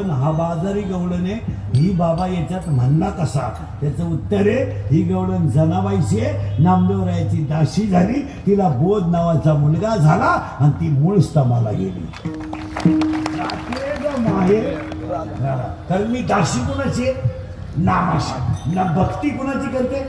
गवळण हा बाजारी गवळण आहे, ही बाबा याच्यात म्हणला कसा? त्याचं उत्तर आहे, ही गवळण जनाबाईची आहे, नामदेवरायाची दाशी झाली, तिला बोध नावाचा मुलगा झाला आणि ती मूळ स्तंभाला गेली. तर मी दाशी कुणाची आहे? नामाशी. ना भक्ती कुणाची करते?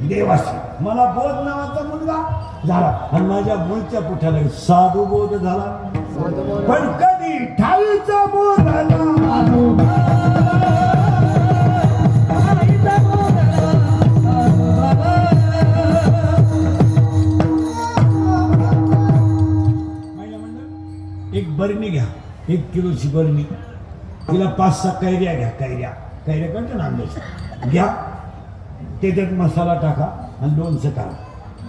देवाशी. मला बोध नावाचा मुलगा झाला आणि माझ्या मूळच्या पुठाला साधू बोध झाला. पण कधी ठाईचा बोध आला, एक बरणी घ्या, 1 किलोची बरणी, तिला 5-6 कैऱ्या घ्या. कैऱ्या कळतं ना आंब्याच्या घ्या, त्याच्यात मसाला टाका आणि लोणचं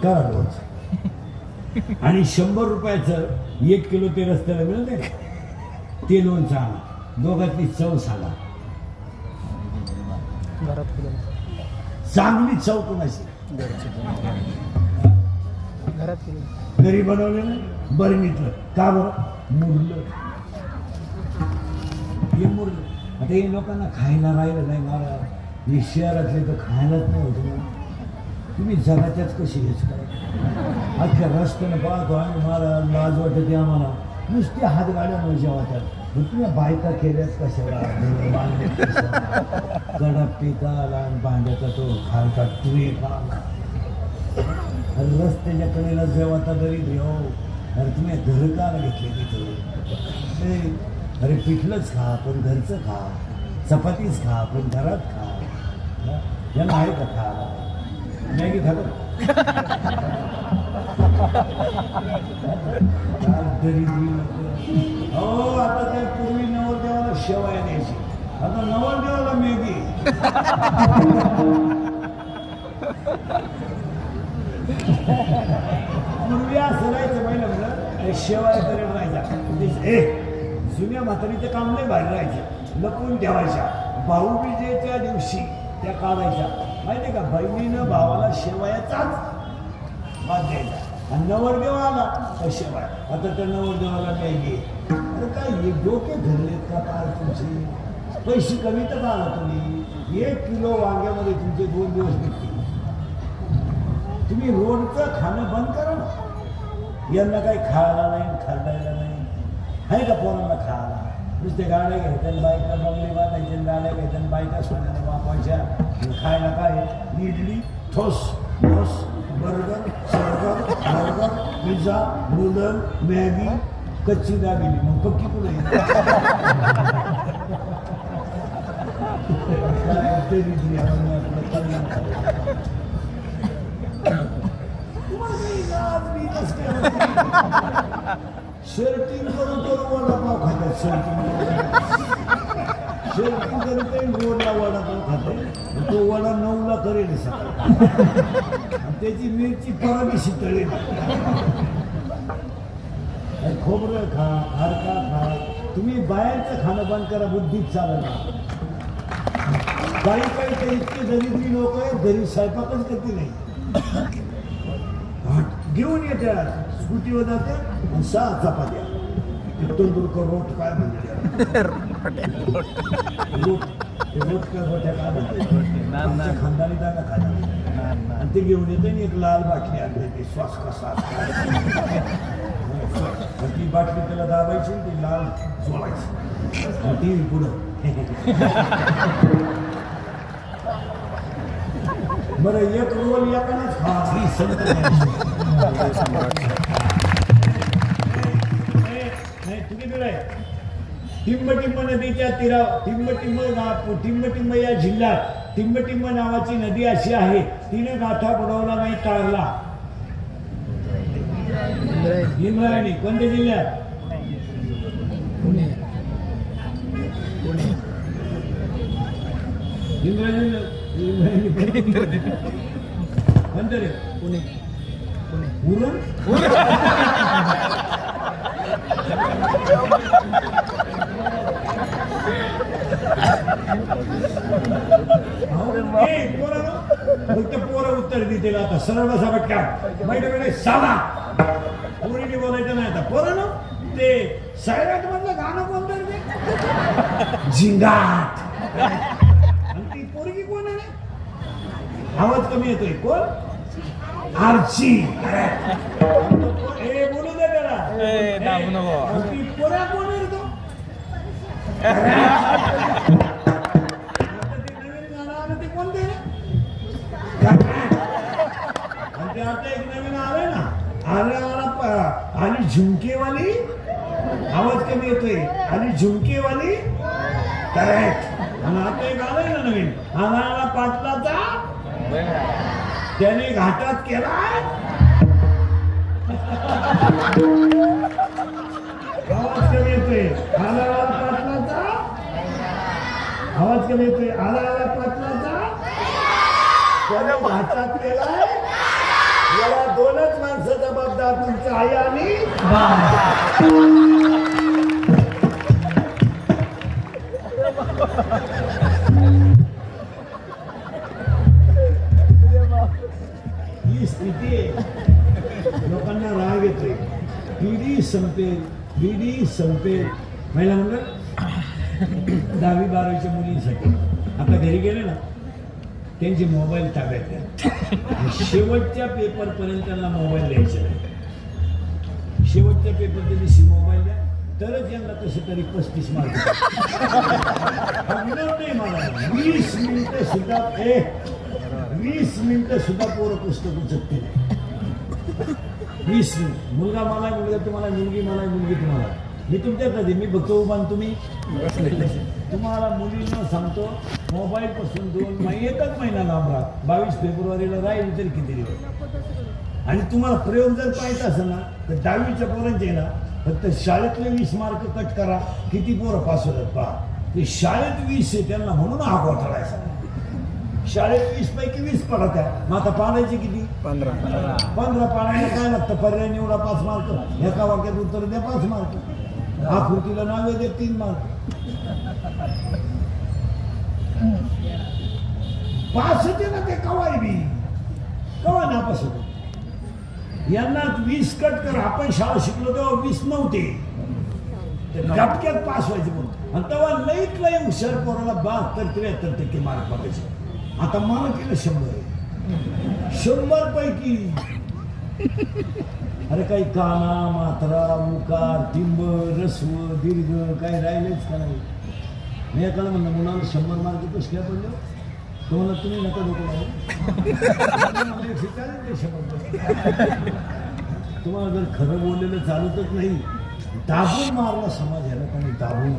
करा लोणचं. आणि 100 रुपयाचं 1 किलो ते रस्त्याला मिळते ना, ते लोणचं आणा. दोघातली चव सांगा, चांगली चव कोणाची? घरी बनवलेलं बरणीतलं. का बरं? मुरलं. हे मुरलं. आता हे लोकांना खायला राहिलं नाही. मला हे शहरातले तर खायलाच नाही होतं. तुम्ही जगाच्याच कशी हेच करा. अख्ख्या रस्त्यानं पाहतो आणि मला लाज वाटते आम्हाला. नुसते हातगाड्या मजा वाटतात. तुम्ही बायका केल्यात कशाला? कडा पिता लहान भांड्याचा तो खालचा ट्रे खाला. रस्त्याच्या कडेला जेव्हा तरी देव, अरे तुम्ही घर का घेतले तिथं? अरे पिठलंच खा पण घरचं खा, चपातीच खा पण घरात खा. याला आहे का खा? मॅगी खातो हो. आता त्या पूर्वी नवरदेवाला शेवाया द्यायची, आता नवरदेवाला मॅगी. पूर्वी असं राहायचं पहिलं म्हणलं शेवाया करेल राहायचा. जुन्या म्हातारीचं काम नाही बाहेर राहायचं, लपून ठेवायच्या. भाऊबीजेच्या दिवशी त्या काढायच्या. माहिती का? बहिणीनं भावाला शेवायाचाच भात द्यायचा आणि नवरदेव आला तर शेवाया. आता त्या नवरदेवाला मॅगी. अरे काय हे डोके धरलेत का काय तुमचे? पैसे कमी तर का आला तुम्ही? 1 किलो वांग्यामध्ये तुमचे 2 दिवस निघतील. तुम्ही रोडचं खाणं बंद करा ना. यांना काही खायला नाही, खरडायला नाही. आहे का पोरांना खायला? नुसते गाड्या घ्यायच्या, बायका बंगले बांधायचे, गाड्या घ्यायच्या, बायका सोन्याला वापरायच्या. खायला काय? इडली, ठोस ठोस, burger, burger, pizza, noodle, Maggi, कच्ची दाबेली. मग पक्की कुठे शर्टिंग करून वडापाव खातात. शर्टिंग करून रोडला वडापाव खाते. तो वडा 9ला करेल सकाळी, त्याची मिरची परवादिवशी तळेल. खोबरं खा, हारका खा. तुम्ही बाहेरचं खाणं बंद करा, बुद्धीच चालत. काही काही तर इतके दरिद्री लोक आहेत, घरी स्वयंपाकच करते नाही. घेऊन येतात, स्कूटीवर जाते आणि 6 चपात्या. तंदूरकर रोट काय म्हणते? आमच्या खानदानी जागा खायला. आणि ते घेऊन येते आणि एक लाल बाटली आणते. ते श्वास कसा ती बाटली त्याला दाबायची, ती लाल जोडायची, टी व्ही पुढं. बरं, एक रोल एकानेच खा. टिंबटिंब नदीच्या तीरावर टिंबटिंब या जिल्ह्यात टिंबटिंब नावाची नदी अशी आहे, तिने गाठा बुडवला नाही, टाळला. इंद्रायणी कोणत्या जिल्ह्यात? इंद्रायणी कोणतं रे? उरण. फक्त पोरं उत्तर देतील. आता सरळ बसा पटकन. मैडम साधा पोरीने बोलायचं नाही. आता पोरं ना ते सैराट मधलं गाणं कोणतं रे ते? झिंगाट. आणि ती पोरगी कोण आहे? आवाज कमी येतोय. कोण? आरची. ए बोलू दे त्याला. आणि ती पोऱ्या कोण आहे रे तो? आता ते नवीन गाणं आलं ते कोणते रे? आणि ते आता एक नवीन आलंय ना, आली झुमकेवाली. आवाज कमी येतोय. आली झुमकेवाली. करेक्ट. आणि आता एक आलंय ना नवीन, आला पाटलाचा त्याने घाटात केलाय. आवाज कमी येतोय. आला पाटलाचा. आवाज कमी येतोय. आला पाटलाचा त्याने घाटात केलाय. याला दोनच माणसं जबाबदार, तुमचं आई आणि ही स्थिती आहे. लोकांना राग येतोय. पिढी संपेल. महिला म्हणलं 10वी 12वीच्या मुलींसाठी आता घरी गेले ना, त्यांचे मोबाईल ताब्यात घ्या. शेवटच्या पेपरपर्यंत त्यांना मोबाईल द्यायचे नाही. शेवटच्या पेपर त्यांनी मोबाईल द्या, तरच यांना कसं तरी 35 मार्क. नाही मला 20 मिनिटं सुद्धा 20 मिनिटं सुद्धा पोरं पुस्तक उचकते नाही. 20 मिनिट. मुलगा मला, मुलगा तुम्हाला, मुलगी मला, मुलगी तुम्हाला. मी तुमच्यात नाही, मी बघतो उभा तुम्ही तुम्हाला मुलींना सांगतो, मोबाईल पासून 2 महिने, एकच महिना लांब राहा. 22 फेब्रुवारीला राहील तर किती दिवस. आणि तुम्हाला प्रयोग जर पाहायचा असेल ना, तर 10वीच्या पोरांचे ना फक्त शाळेतले 20 मार्क कट करा, किती पोरं पास होतात पहा. ते शाळेत 20 आहे त्यांना, म्हणून हा घोटाळायचा. शाळेत 20 पैकी 20 पडत आहे. मग आता पाडायचे किती? 15 पाडायला काय लागतं? पर्याय निवडा 5 मार्क, एका वाक्यात उत्तर द्या 5 मार्क, आकृतीला नाव द्या 3 मार्क. पास होते ना ते कवाय बी, कवा नापास होते. यांना 20 कट कर. आपण शाळा शिकलो तेव्हा 20 नव्हते, झटक्यात पास व्हायचे म्हणून. आणि तेव्हा लईत लई हुशार पोराला 72-73% मार्क पडायचे. आता मला केलं 100 पैकी. अरे काही काना, मात्रा, उकार, टिंब, रस्व, दीर्घ काही राहिलेच का नाही. मी एकाला म्हणलं मुलाला 100 मार्क कसे काय पडले? तुम्हाला तुम्ही नका तुम्हाला जर खरं बोललेलं चालतच नाही. दाबून मारला समाज ह्याला, कोणी दाबून.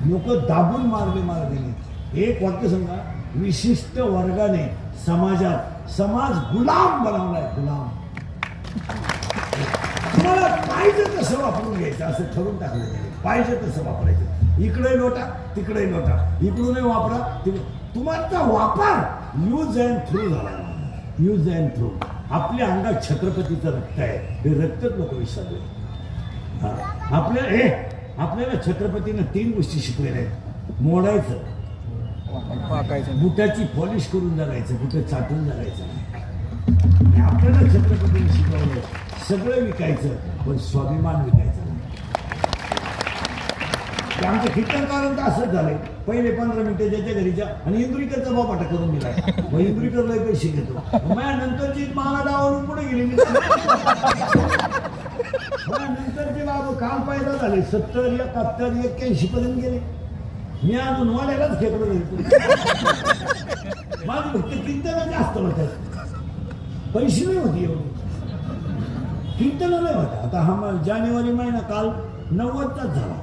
लोक दाबून मारले. एक वाक्य सांगा, विशिष्ट वर्गाने समाजात समाज गुलाम बनवलाय. गुलाम. तुम्हाला पाहिजे तसं वापरून घ्यायचं असं ठरवून टाकलं. पाहिजे तसं वापरायचं. इकडे लोटा, तिकडे लोटा, इकडूनही वापरा. तुम्हाला वापर यूज अँड थ्रू झाला. Use and through. आपल्या अंगात छत्रपतीचं रक्त आहे, हे रक्तच लोक विसरले. आपल्याला छत्रपतीनं 3 गोष्टी शिकलेल्या आहेत. मोडायचं, बुटाची पॉलिश करून जगायचं, बुट चाटून जगायचं. आपल्याला छत्रपतीने शिकवलं सगळं विकायचं, पण स्वाभिमान विकायचं. आमचं कीर्तनकारण तर असंच झालंय. पहिले 15 मिनिटं ज्याच्या घरीच्या आणि इंदुरीकरचा बापाटा करून दिला. मग इंदुरीकरला पैसे घेतो. माझ्या नंतरची मला डावरून पुढे गेली. नंतरचे बाबा काल पैदा झाले 70, 71, 81 पर्यंत गेले. मी अजून वाड्यालाच खेळलो नाही. माझं फक्त कीर्तन जास्त होतात, पैसे नाही होती एवढी. कीर्तन नाही होता. आता हा जानेवारी महिना काल 90च झाला.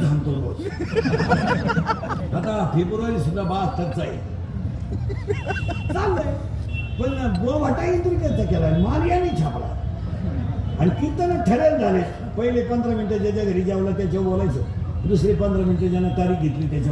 सांगतो रोज. आता फेब्रुवारी सुद्धा 72चा आहे. चाललंय. पण बोवाटा इंदुरीकरचा केला, माल याने छापला. आणि कीर्तन ठरायला झाले. पहिले 15 मिनिटं ज्याच्या घरी जेवलं त्याच्यावर बोलायचं, दुसरे 15 मिनिटं ज्यानं तारीख घेतली त्याच्या